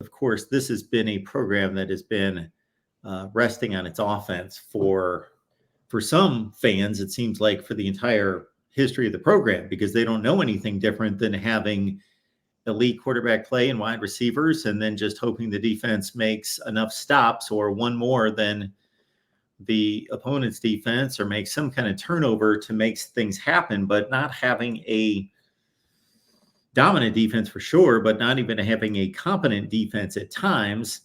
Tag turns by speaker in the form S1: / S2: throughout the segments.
S1: of course, this has been a program that has been resting on its offense for some fans. It seems like for the entire history of the program, because they don't know anything different than having elite quarterback play and wide receivers, and then just hoping the defense makes enough stops or one more than the opponent's defense or make some kind of turnover to make things happen, but not having a dominant defense for sure, but not even having a competent defense at times.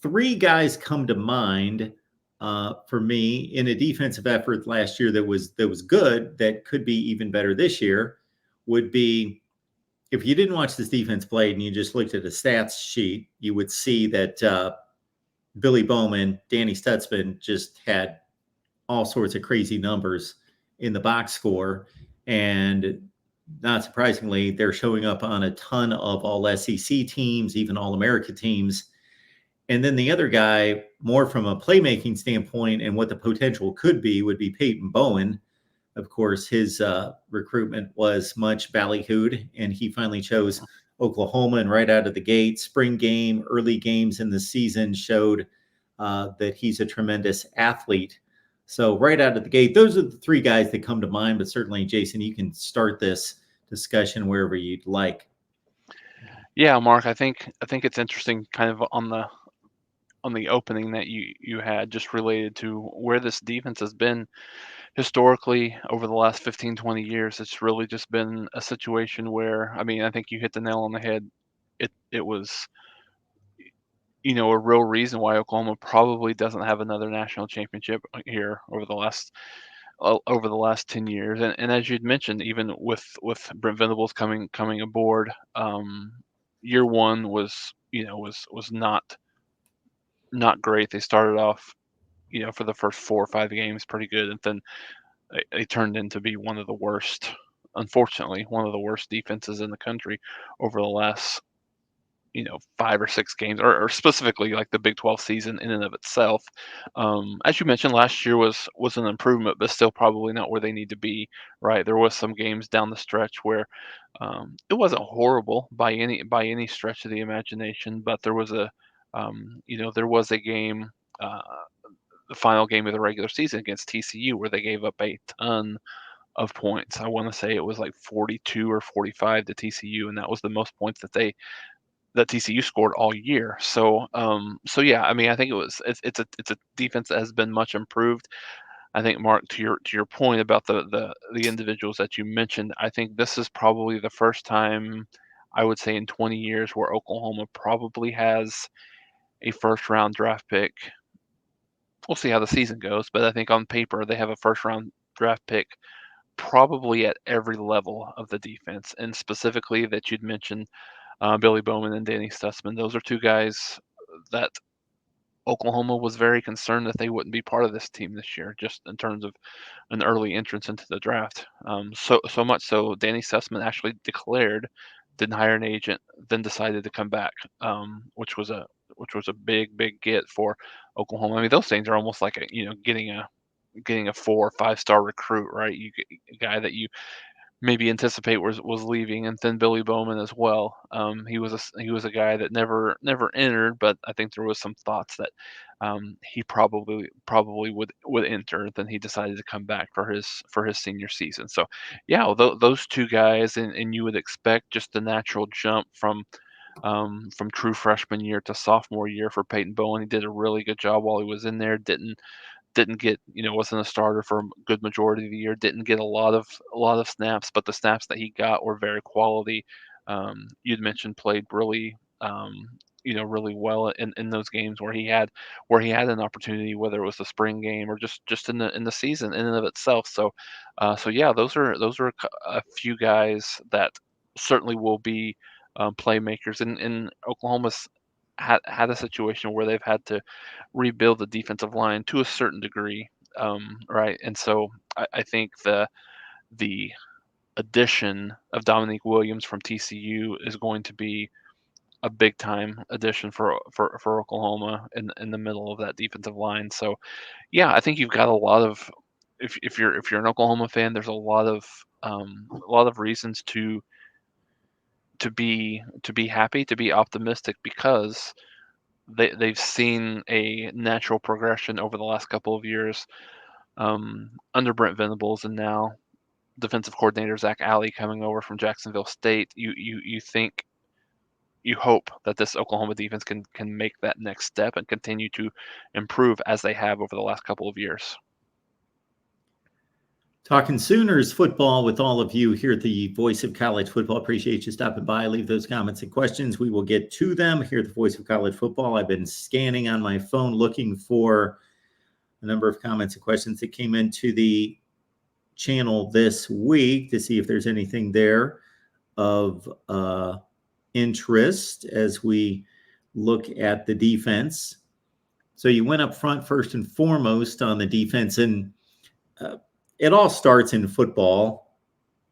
S1: Three guys come to mind for me in a defensive effort last year that was good, that could be even better this year. Would be, if you didn't watch this defense play and you just looked at a stats sheet, you would see that Billy Bowman, Danny Stutzman just had all sorts of crazy numbers in the box score. And not surprisingly, they're showing up on a ton of all SEC teams, even all America teams. And then the other guy, more from a playmaking standpoint and what the potential could be, would be Peyton Bowen. Of course, his recruitment was much ballyhooed, and he finally chose Oklahoma. And right out of the gate, spring game, early games in the season showed that he's a tremendous athlete. So right out of the gate, those are the three guys that come to mind. But certainly, Jason, you can start this discussion wherever you'd like.
S2: Yeah, Mark, I think it's interesting, kind of on the opening that you had, just related to where this defense has been historically over the last 15, 20 years. It's really just been a situation where, I mean, I think you hit the nail on the head. It was, a real reason why Oklahoma probably doesn't have another national championship here over the last 10 years. And as you'd mentioned, even with Brent Venables coming aboard, year one was not great. They started off, for the first 4 or 5 games pretty good, and then they turned into be one of the worst, unfortunately, one of the worst defenses in the country over the last 5 or 6 games, or specifically like the Big 12 season in and of itself. As you mentioned, last year was an improvement, but still probably not where they need to be. Right, there was some games down the stretch where it wasn't horrible by any stretch of the imagination, but there was a game. Uh, the final game of the regular season against TCU, where they gave up a ton of points. I want to say it was like 42 or 45 to TCU, and that was the most points that TCU scored all year. So yeah, I mean, I think it's a defense that has been much improved. I think, Mark, to your point about the individuals that you mentioned, I think this is probably the first time, I would say, in 20 years where Oklahoma probably has a first round draft pick. We'll see how the season goes, but I think on paper they have a first round draft pick probably at every level of the defense, and specifically that you'd mentioned, Billy Bowman and Danny Stutzman. Those are two guys that Oklahoma was very concerned that they wouldn't be part of this team this year, just in terms of an early entrance into the draft. So much so, Danny Stutzman actually declared, didn't hire an agent, then decided to come back, which was a big get for Oklahoma. I mean, those things are almost like getting a 4 or 5 star recruit, right? A guy that you maybe anticipate was leaving, and then Billy Bowman as well. He was a guy that never entered, but I think there was some thoughts that he probably would enter. Then he decided to come back for his senior season. So yeah, those two guys, and you would expect just the natural jump from true freshman year to sophomore year for Peyton Bowen. He did a really good job while he was in there. Didn't get, wasn't a starter for a good majority of the year. Didn't get a lot of snaps, but the snaps that he got were very quality. You'd mentioned played really well in those games where he had an opportunity, whether it was the spring game or just in the season in and of itself. So yeah, those are a few guys that certainly will be playmakers. And Oklahoma's had a situation where they've had to rebuild the defensive line to a certain degree, right? And so I think the addition of Dominique Williams from TCU is going to be a big time addition for Oklahoma in the middle of that defensive line. So yeah, I think you've got a lot of, if you're an Oklahoma fan, there's a lot of reasons to be happy, to be optimistic, because they've seen a natural progression over the last couple of years, under Brent Venables, and now defensive coordinator Zach Alley coming over from Jacksonville State. You think, you hope that this Oklahoma defense can make that next step and continue to improve as they have over the last couple of years.
S1: Talking Sooners football with all of you here at the Voice of College Football. Appreciate you stopping by. Leave those comments and questions. We will get to them here at the Voice of College Football. I've been scanning on my phone looking for a number of comments and questions that came into the channel this week to see if there's anything there of interest as we look at the defense. So you went up front first and foremost on the defense, and it all starts in football,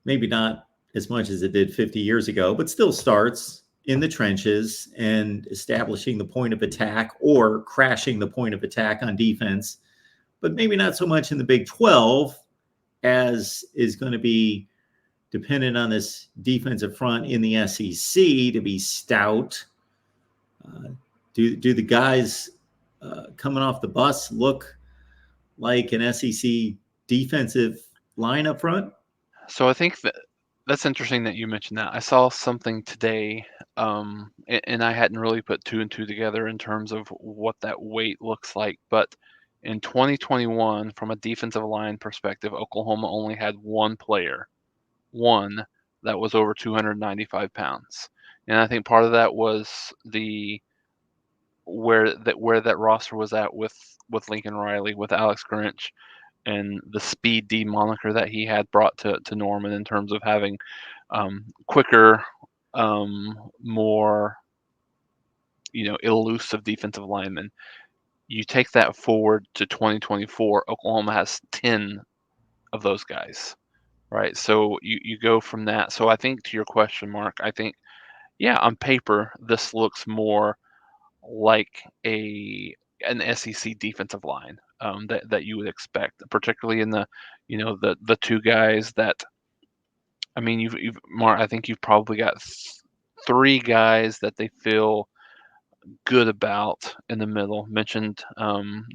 S1: maybe not as much as it did 50 years ago, but still starts in the trenches and establishing the point of attack or crashing the point of attack on defense, but maybe not so much in the Big 12 as is going to be dependent on this defensive front in the SEC to be stout. Do the guys coming off the bus look like an SEC defensive line up front?
S2: So I think that's interesting that you mentioned that. I saw something today, and I hadn't really put two and two together in terms of what that weight looks like. But in 2021, from a defensive line perspective, Oklahoma only had one player, one, that was over 295 pounds. And I think part of that was where that roster was at with Lincoln Riley, with Alex Grinch, and the Speed D moniker that he had brought to Norman in terms of having quicker, more elusive defensive linemen. You take that forward to 2024, Oklahoma has 10 of those guys, right? So you go from that. So I think, to your question, Mark, I think, yeah, on paper this looks more like an SEC defensive line, that you would expect, particularly in the two guys that, I mean, you've Mark, I think you've probably got three guys that they feel good about in the middle. Mentioned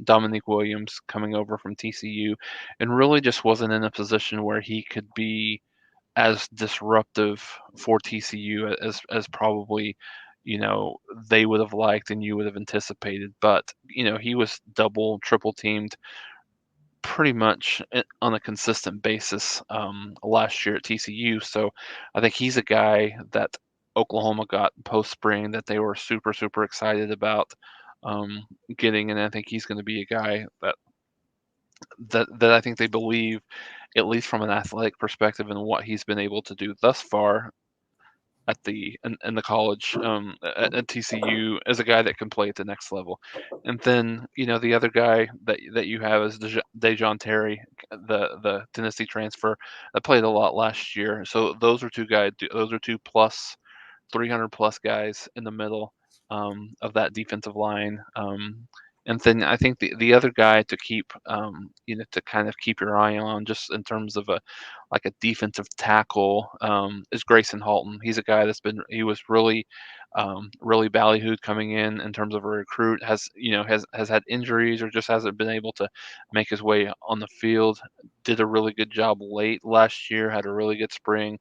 S2: Dominique Williams coming over from TCU, and really just wasn't in a position where he could be as disruptive for TCU as probably they would have liked and you would have anticipated. But he was double, triple teamed pretty much on a consistent basis last year at TCU. So I think he's a guy that Oklahoma got post spring that they were super, super excited about getting, and I think he's going to be a guy that I think they believe, at least from an athletic perspective, and what he's been able to do thus far in the college, at TCU, as a guy that can play at the next level. And then the other guy that you have is Dejon Terry, the Tennessee transfer that played a lot last year. So those are two guys. Those are two plus 300 plus guys in the middle of that defensive line. And then I think the other guy to keep, to kind of keep your eye on, just in terms of a defensive tackle, is Grayson Halton. He's a guy he was really, really ballyhooed coming in terms of a recruit. Has had injuries or just hasn't been able to make his way on the field. Did a really good job late last year. Had a really good spring.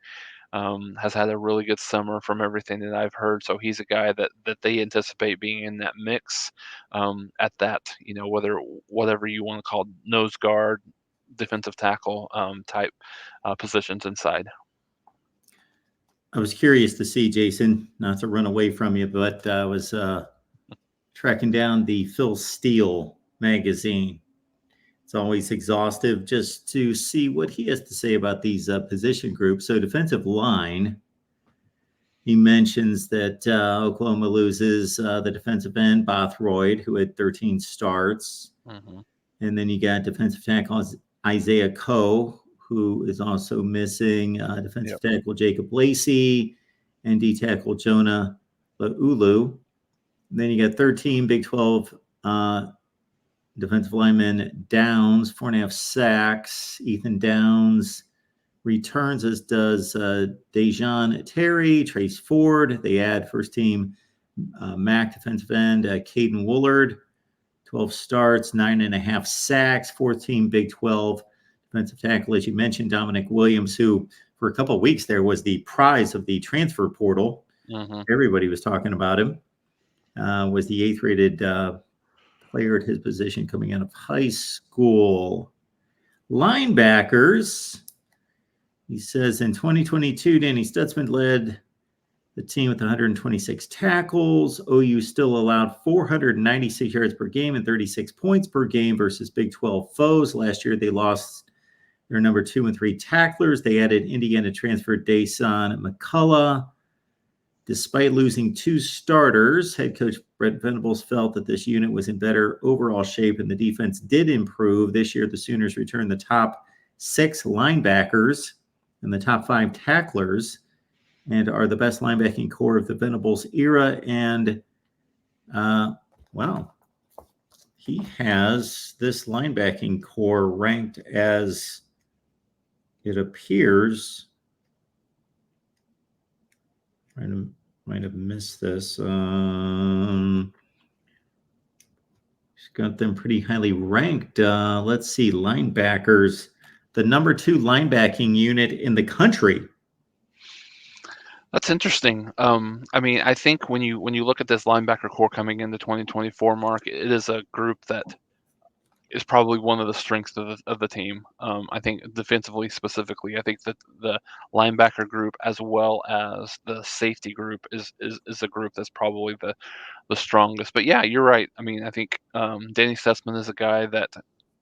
S2: Has had a really good summer from everything that I've heard. So he's a guy that they anticipate being in that mix, at that, whatever you want to call nose guard, defensive tackle type positions inside.
S1: I was curious to see, Jason, not to run away from you, but I was tracking down the Phil Steele magazine. It's always exhaustive just to see what he has to say about these position groups. So defensive line, he mentions that Oklahoma loses the defensive end, Bothroyd, who had 13 starts.
S2: Mm-hmm.
S1: And then you got defensive tackle Isaiah Coe, who is also missing, defensive tackle Jacob Lacey, and D tackle Jonah Laulu. Then you got 13 Big 12 defensive lineman Downs, 4.5 sacks. Ethan Downs returns, as does Dejan Terry, Trace Ford. They add first team MAC defensive end Caden Woolard, 12 starts, 9.5 sacks, fourth team Big 12 defensive tackle, as you mentioned, Dominic Williams, who for a couple of weeks there was the prize of the transfer portal.
S2: Mm-hmm.
S1: Everybody was talking about him. Was the eighth rated player at his position coming out of high school. Linebackers. He says in 2022, Danny Stutzman led the team with 126 tackles. OU still allowed 496 yards per game and 36 points per game versus Big 12 foes. Last year, they lost their number 2 and 3 tacklers. They added Indiana transfer Dason McCullough. Despite losing 2 starters, head coach Brent Venables felt that this unit was in better overall shape, and the defense did improve. This year, the Sooners returned the top 6 linebackers and the top 5 tacklers, and are the best linebacking core of the Venables era. And, wow, he has this linebacking core ranked as, it appears, I might have missed this. He's got them pretty highly ranked. Let's see, linebackers, the number 2 linebacking unit in the country.
S2: That's interesting. I mean, I think when you look at this linebacker core coming into 2024, Mark, it is a group that is probably one of the strengths of the team. I think defensively specifically, I think that the linebacker group as well as the safety group is a group that's probably the strongest. But yeah, you're right. I mean, I think Danny Stutzman is a guy that,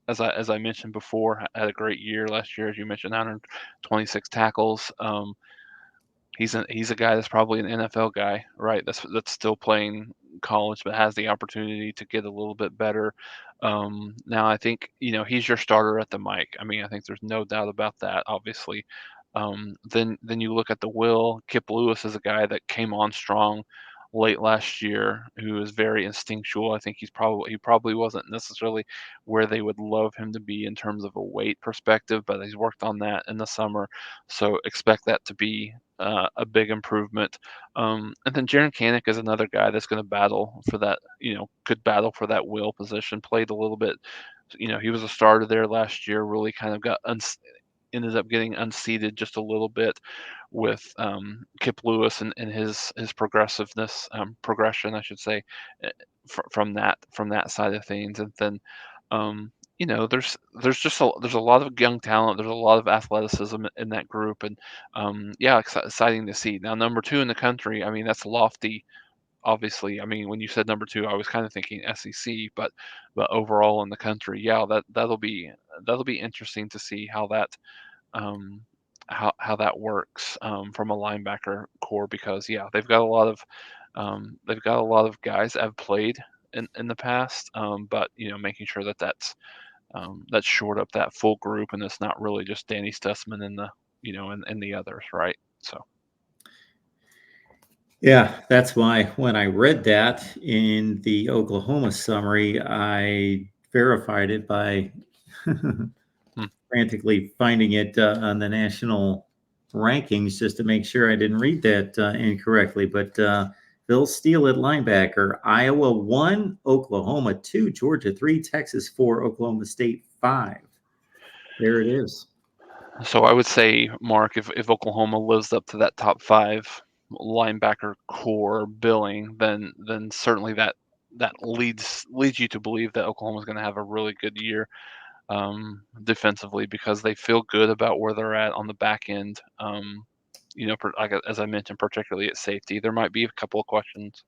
S2: as I mentioned before, had a great year last year, as you mentioned, 126 tackles. He's a guy that's probably an NFL guy, right? That's still playing college, but has the opportunity to get a little bit better. Now I think he's your starter at the mic. I mean, I think there's no doubt about that. Obviously, then you look at the will. Kip Lewis is a guy that came on strong late last year, who is very instinctual. I think he probably wasn't necessarily where they would love him to be in terms of a weight perspective, but he's worked on that in the summer. So expect that to be a big improvement. And then Jaron Kanik is another guy that's going to battle for that, could battle for that will position. Played a little bit, he was a starter there last year, really kind of ended up getting unseated just a little bit with Kip Lewis and his progressiveness, progression, I should say, from that side of things. And then there's a lot of young talent. There's a lot of athleticism in that group, and yeah, exciting to see. Now, number 2 in the country. I mean, that's lofty. Obviously, I mean, when you said number 2, I was kind of thinking SEC, but overall in the country, yeah, that'll be interesting to see how that um, how that works from a linebacker core, because yeah, they've got a lot of guys that have played in the past, but making sure that that's shored up that full group, and it's not really just Danny Stutzman and and the others, right? So
S1: Yeah, that's why when I read that in the Oklahoma summary, I verified it by
S2: hmm.
S1: frantically finding it on the national rankings just to make sure I didn't read that incorrectly. But Phil Steele at linebacker, Iowa 1, Oklahoma 2, Georgia 3, Texas 4, Oklahoma State 5. There it is.
S2: So I would say, Mark, if Oklahoma lives up to that top 5 linebacker core billing, then certainly that leads you to believe that Oklahoma's going to have a really good year defensively, because they feel good about where they're at on the back end. Like as I mentioned, particularly at safety, there might be a couple of questions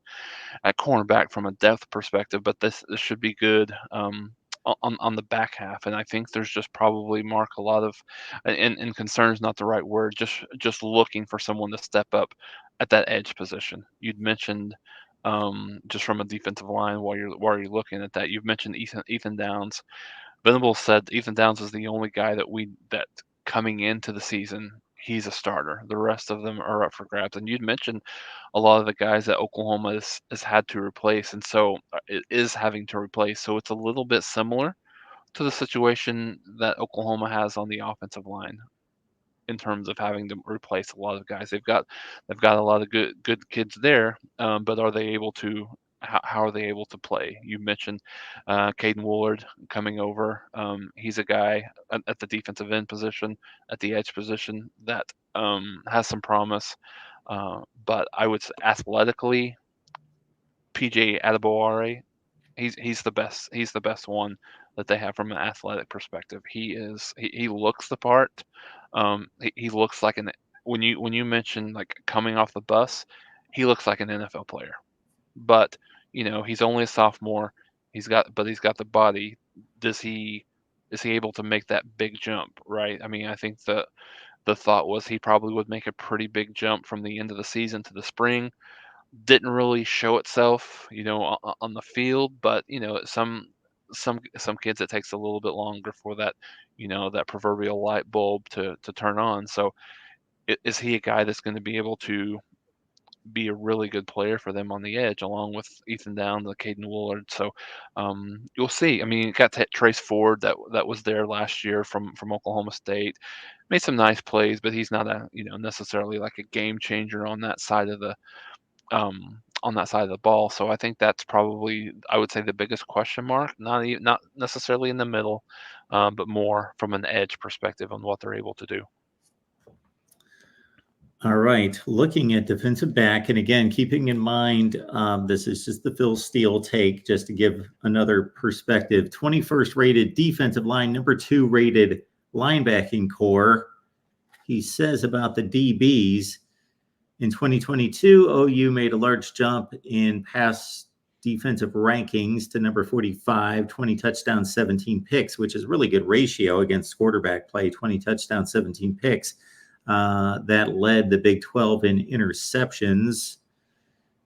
S2: at cornerback from a depth perspective, but this should be good on the back half. And I think there's just probably, Mark, a lot of, and concern is not the right word, just looking for someone to step up at that edge position. You'd mentioned just from a defensive line, while you're looking at that, you've mentioned Ethan Downs. Venables said Ethan Downs is the only guy that coming into the season, he's a starter. The rest of them are up for grabs. And you'd mentioned a lot of the guys that Oklahoma has had to replace, and so it is having to replace. So it's a little bit similar to the situation that Oklahoma has on the offensive line. in terms of having to replace a lot of guys. They've got a lot of good kids there, but are they able to? How are they able to play? You mentioned Caden Woolard coming over. He's a guy at the defensive end position, at the edge position that has some promise. But I would say athletically, PJ Adebaware, he's the best. He's the best one that they have from an athletic perspective. He looks the part. He looks like an when you mention like coming off the bus, he looks like an NFL player. But he's only a sophomore. He's got the body. Does he is he able to make that big jump? Right. I mean, I think the thought was he probably would make a pretty big jump from the end of the season to the spring. Didn't really show itself, on the field, but some kids it takes a little bit longer for that, that proverbial light bulb to turn on. So is he a guy that's going to be able to be a really good player for them on the edge, along with Ethan Downs and Caden Woolard? So you'll see. I mean, you got Trace Ford that was there last year from Oklahoma State, made some nice plays, but he's not a necessarily like a game changer on that side of the ball. So I think that's probably, I would say, the biggest question mark. Not necessarily in the middle, but more from an edge perspective on what they're able to do.
S1: All right. Looking at defensive back, and again, keeping in mind, this is just the Phil Steele take, just to give another perspective. 21st rated defensive line, number 2 rated linebacking core. He says about the DBs, in 2022, OU made a large jump in pass defensive rankings to number 45, 20 touchdowns, 17 picks, which is a really good ratio against quarterback play, 20 touchdowns, 17 picks. That led the Big 12 in interceptions,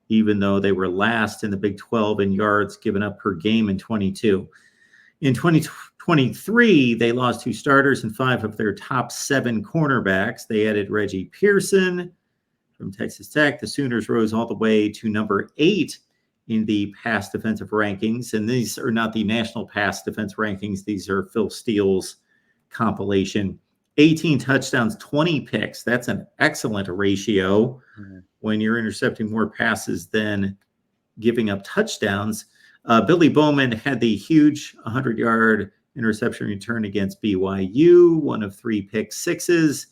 S1: even though they were last in the Big 12 in yards given up per game in 22. In 2023, they lost 2 starters and 5 of their top 7 cornerbacks. They added Reggie Pearson from Texas Tech. The Sooners rose all the way to number 8 in the pass defensive rankings. And these are not the national pass defense rankings. These are Phil Steele's compilation. 18 touchdowns, 20 picks. That's an excellent ratio when you're intercepting more passes than giving up touchdowns. Billy Bowman had the huge 100-yard interception return against BYU, one of 3 pick sixes.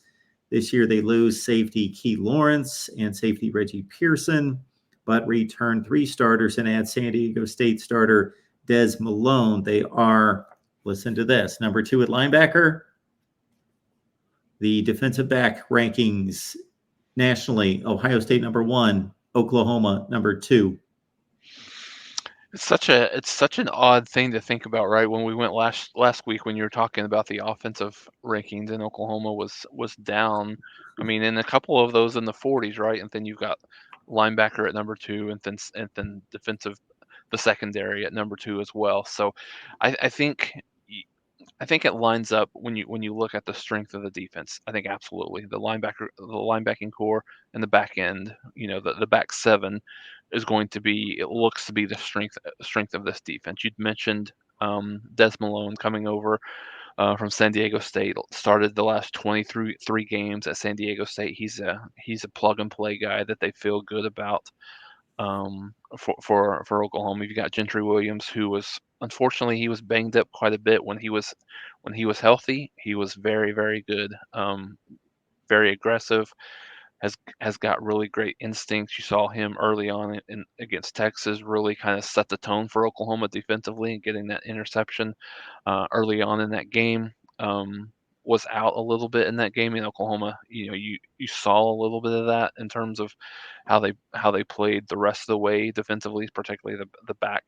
S1: This year they lose safety Key Lawrence and safety Reggie Pearson, but return 3 starters and add San Diego State starter Des Malone. They are, listen to this, number 2 at linebacker. The defensive back rankings nationally, Ohio State number 1, Oklahoma number 2.
S2: It's such an odd thing to think about, right? When we went last week, when you were talking about the offensive rankings, and Oklahoma was down. I mean, in a couple of those in the 40s, right? And then you've got linebacker at number 2, and then defensive, the secondary at number 2 as well. So, I think I think it lines up when you look at the strength of the defense. I think absolutely the linebacking core and the back end, the back 7 is going to be. It looks to be the strength of this defense. You'd mentioned Des Malone coming over from San Diego State, started the last 23 games at San Diego State. He's a plug and play guy that they feel good about. For Oklahoma, you got Gentry Williams, who was, unfortunately, he was banged up quite a bit when he was healthy. He was very, very good, very aggressive. Has got really great instincts. You saw him early on against Texas really kind of set the tone for Oklahoma defensively, and getting that interception early on in that game. Was out a little bit in that game in Oklahoma. You saw a little bit of that in terms of how they played the rest of the way defensively, particularly the back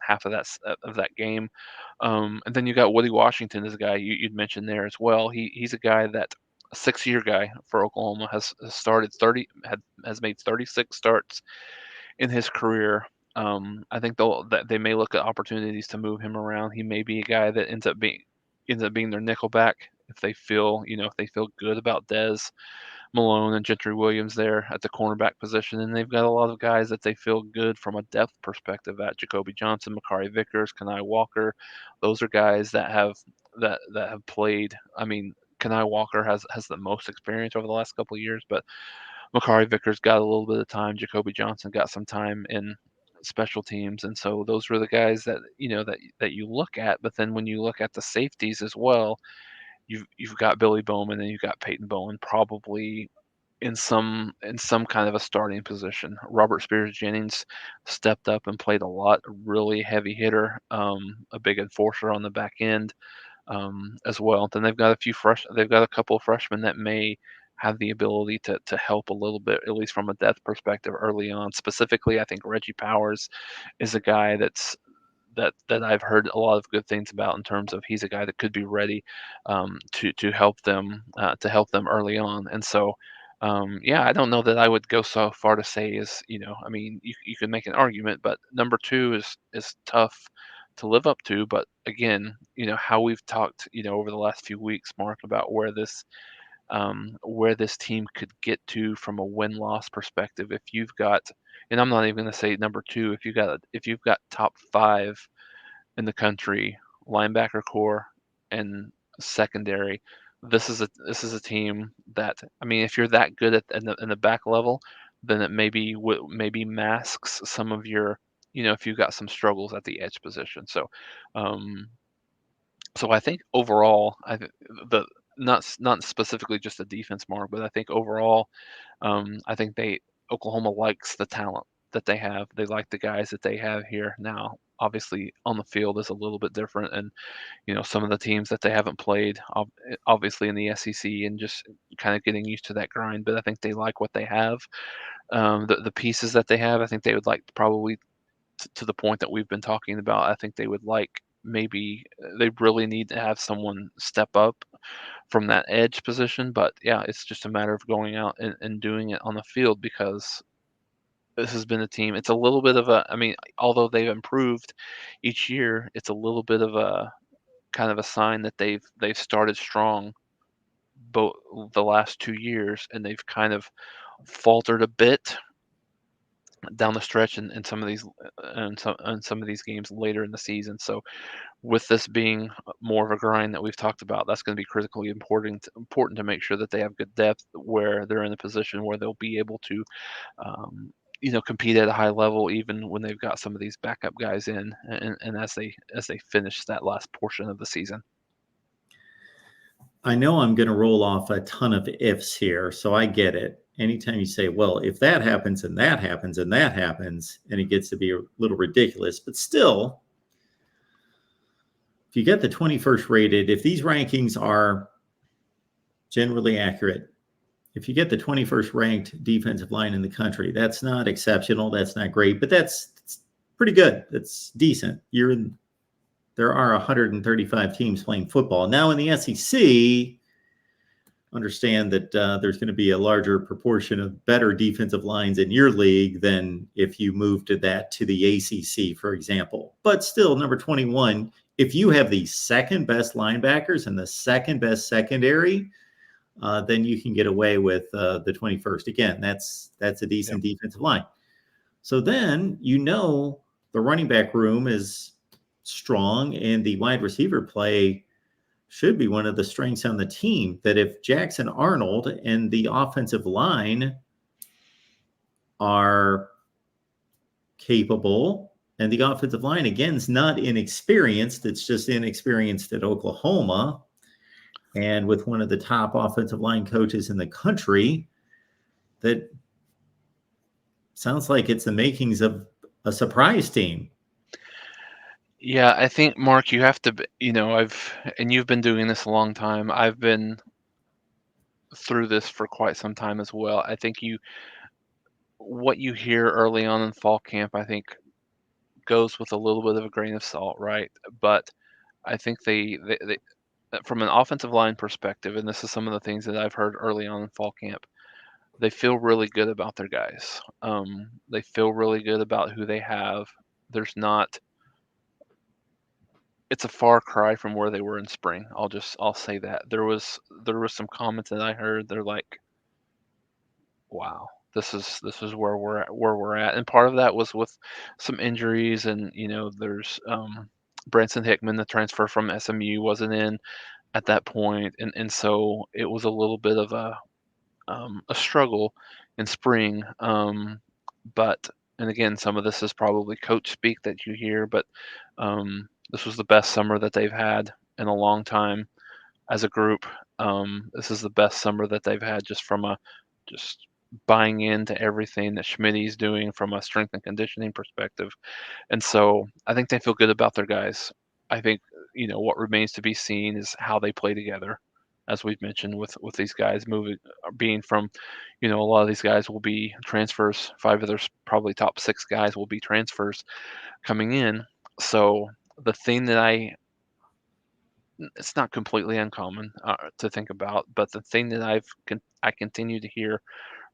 S2: half of that game. And then you got Woody Washington as a guy you'd mentioned there as well. He's a guy that, a 6-year guy for Oklahoma, has made 36 starts in his career. I think that they may look at opportunities to move him around. He may be a guy that ends up being their nickelback if they feel good about Des Malone and Gentry Williams there at the cornerback position. And they've got a lot of guys that they feel good from a depth perspective at: Jacoby Johnson, Makari Vickers, Kanai Walker. Those are guys that have played. I mean, Kenai Walker has the most experience over the last couple of years, but Makari Vickers got a little bit of time. Jacoby Johnson got some time in special teams, and so those were the guys that that you look at. But then when you look at the safeties as well, you've got Billy Bowman and you've got Peyton Bowen probably in some kind of a starting position. Robert Spears Jennings stepped up and played a lot, a really heavy hitter, a big enforcer on the back end as well. Then they've got a couple of freshmen that may have the ability to help a little bit, at least from a depth perspective early on. Specifically, I think Reggie Powers is a guy that I've heard a lot of good things about in terms of he's a guy that could be ready to help them early on. And so, yeah, I don't know that I would go so far to say I mean, you could make an argument, but number two is tough to live up to. But again, how we've talked, over the last few weeks, Mark, about where this team could get to from a win-loss perspective. If you've got, and I'm not even going to say number two, if you've got top five in the country linebacker core and secondary, this is a team that, I mean, if you're that good in the back level, then it maybe masks some of your, if you've got some struggles at the edge position. Um, so I think overall, the not specifically just the defense, Mark, but I think overall, I think Oklahoma likes the talent that they have. They like the guys that they have here now. Obviously, on the field is a little bit different, and some of the teams that they haven't played, obviously in the SEC, and just kind of getting used to that grind. But I think they like what they have. The pieces that they have, I think they would like probably to the point that we've been talking about. I think they would like maybe they really need to have someone step up from that edge position. But yeah, it's just a matter of going out and doing it on the field because this has been a team. It's a little bit of a, I mean, although they've improved each year, it's a little bit of a kind of a sign that they've started strong both the last 2 years, and they've kind of faltered a bit down the stretch in some of these in some of these games later in the season. So with this being more of a grind that we've talked about, that's going to be critically important to make sure that they have good depth where they're in a position where they'll be able to compete at a high level even when they've got some of these backup guys in and as they finish that last portion of the season.
S1: I know I'm going to roll off a ton of ifs here, so I get it. Anytime you say, well, if that happens and that happens and that happens, and it gets to be a little ridiculous, but still, if you get the 21st rated, if these rankings are generally accurate, if you get the 21st ranked defensive line in the country, that's not exceptional, that's not great, but that's pretty good. That's decent. There are 135 teams playing football. Now in the SEC, understand that there's going to be a larger proportion of better defensive lines in your league than if you moved to the ACC, for example. But still, number 21, if you have the second best linebackers and the second best secondary, then you can get away with the 21st. Again, that's a decent defensive line. So then the running back room is strong, and the wide receiver play should be one of the strengths on the team. That if Jackson Arnold and the offensive line are capable, and the offensive line, again, is not inexperienced, it's just inexperienced at Oklahoma, and with one of the top offensive line coaches in the country, that sounds like it's the makings of a surprise team.
S2: Yeah, I think, Mark, you have to, and you've been doing this a long time. I've been through this for quite some time as well. I think what you hear early on in fall camp, I think goes with a little bit of a grain of salt, right? But I think they from an offensive line perspective, and this is some of the things that I've heard early on in fall camp, they feel really good about their guys. They feel really good about who they have. There's not It's a far cry from where they were in spring. I'll say that. There was some comments that I heard. They're like, "Wow, this is where we're at." And part of that was with some injuries, and there's Branson Hickman, the transfer from SMU, wasn't in. at that point, and so it was a little bit of a struggle in spring. But and again, some of this is probably coach speak that you hear, but this was the best summer that they've had in a long time as a group. This is the best summer that they've had just from a just buying into everything that Schmidt's doing from a strength and conditioning perspective. And so I think they feel good about their guys. I think, what remains to be seen is how they play together, as we've mentioned with these guys moving, being from, a lot of these guys will be transfers. 5 of their probably top 6 guys will be transfers coming in. So the thing that it's not completely uncommon to think about, but the thing that I continue to hear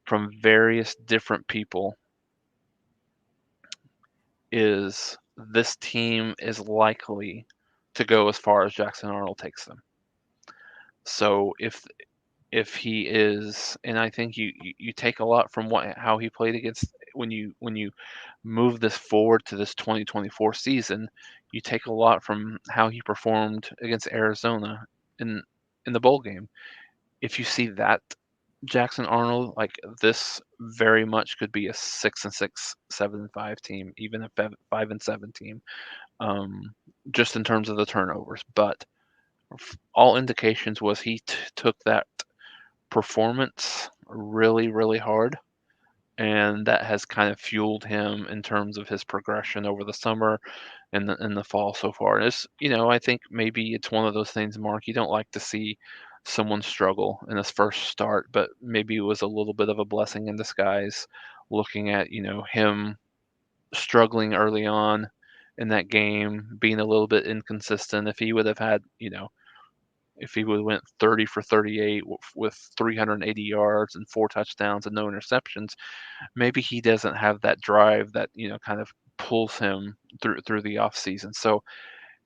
S2: from various different people is this team is likely to go as far as Jackson Arnold takes them. So if he is, and I think you take a lot from how he played against when you move this forward to this 2024 season, you take a lot from how he performed against Arizona in in the bowl game. If you see that Jackson Arnold, like this very much could be a 6-6, 7-5 team, even a 5-7 team, um, just in terms of the turnovers. But all indications was he took that performance really, really hard, and that has kind of fueled him in terms of his progression over the summer and the fall so far. And I think maybe it's one of those things, Mark, you don't like to see someone struggle in his first start, but maybe it was a little bit of a blessing in disguise looking at, him struggling early on in that game, being a little bit inconsistent. If he would have had, if he would have went 30 for 38 with 380 yards and 4 touchdowns and no interceptions, maybe he doesn't have that drive that, kind of pulls him through the off season. So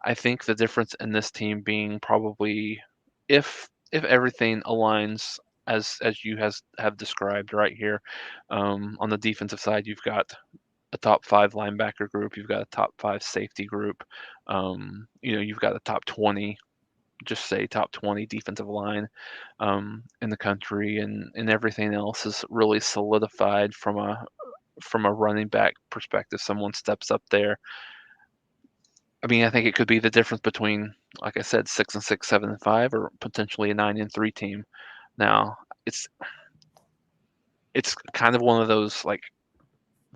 S2: I think the difference in this team being probably if everything aligns as you have described right here, on the defensive side, you've got a top 5 linebacker group, you've got a top 5 safety group, you've got a top 20, just say top 20 defensive line in the country, and everything else is really solidified from a running back perspective. Someone steps up there. I mean, I think it could be the difference between, like I said, 6-6, 7-5, or potentially a 9-3 team. Now, it's it's kind of one of those like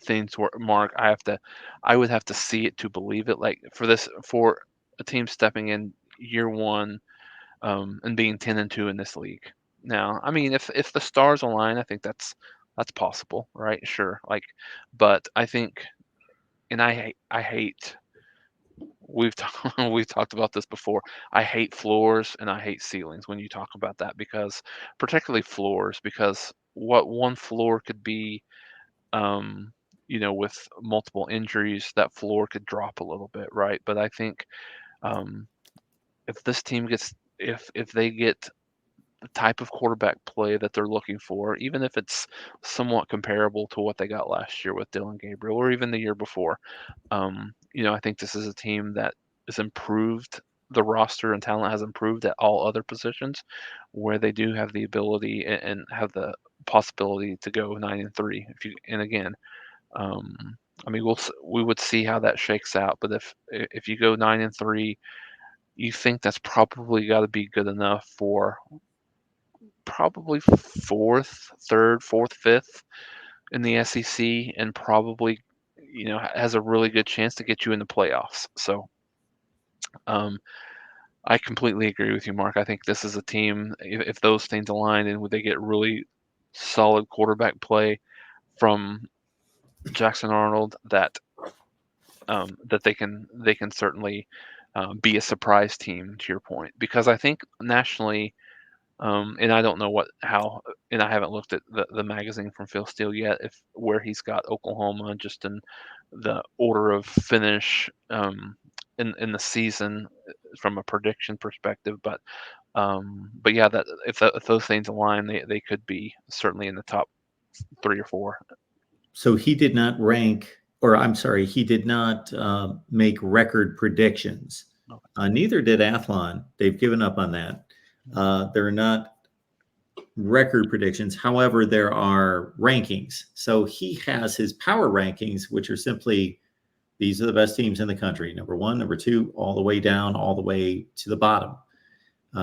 S2: things where, Mark, I would have to see it to believe it. Like for a team stepping in year one, and being 10-2 in this league. Now, I mean, if the stars align, I think that's possible, right? Sure, like, but I think, and I hate we've talked about this before. I hate floors and I hate ceilings when you talk about that, because particularly floors, because what one floor could be, um, with multiple injuries, that floor could drop a little bit, right? But I think, um, if this team gets if they get the type of quarterback play that they're looking for, even if it's somewhat comparable to what they got last year with Dylan Gabriel or even the year before, I think this is a team that has improved. The roster and talent has improved at all other positions, where they do have the ability and have the possibility to go 9-3. And again, I mean, we would see how that shakes out. But if you go 9-3, you think that's probably got to be good enough for probably fourth, fifth in the SEC, and probably, has a really good chance to get you in the playoffs. So, um, I completely agree with you, Mark. I think this is a team, if those things align and they get really solid quarterback play from Jackson Arnold, that they can certainly be a surprise team, to your point, because I think nationally. And I don't know and I haven't looked at the magazine from Phil Steele yet, if where he's got Oklahoma just in the order of finish, in the season, from a prediction perspective. But yeah, that if those things align, they could be certainly in the top 3 or 4.
S1: So he did not rank, or I'm sorry, he did not make record predictions.
S2: Okay.
S1: Neither did Athlon. They've given up on that. They're not record predictions. However, there are rankings. So he has his power rankings, which are simply these are the best teams in the country, number one, number two, all the way down, all the way to the bottom.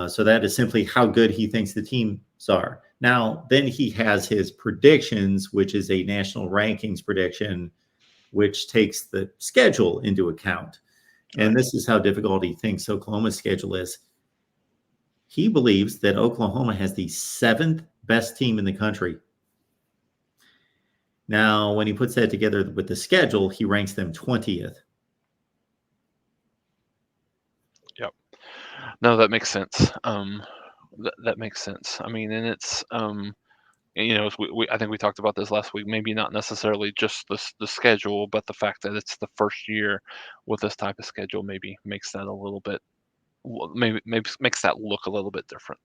S1: So that is simply how good he thinks the teams are. Now, then he has his predictions, which is a national rankings prediction, which takes the schedule into account. And
S2: Right.
S1: this is how difficult he thinks Oklahoma's schedule is. He believes that Oklahoma has the seventh best team in the country. Now, when he puts that together with the schedule, he ranks them 20th.
S2: Yep. No, that makes sense. That makes sense. I mean, and it's as I think we talked about this last week. Maybe not necessarily just the schedule, but the fact that it's the first year with this type of schedule maybe makes that a little bit maybe makes that look a little bit different.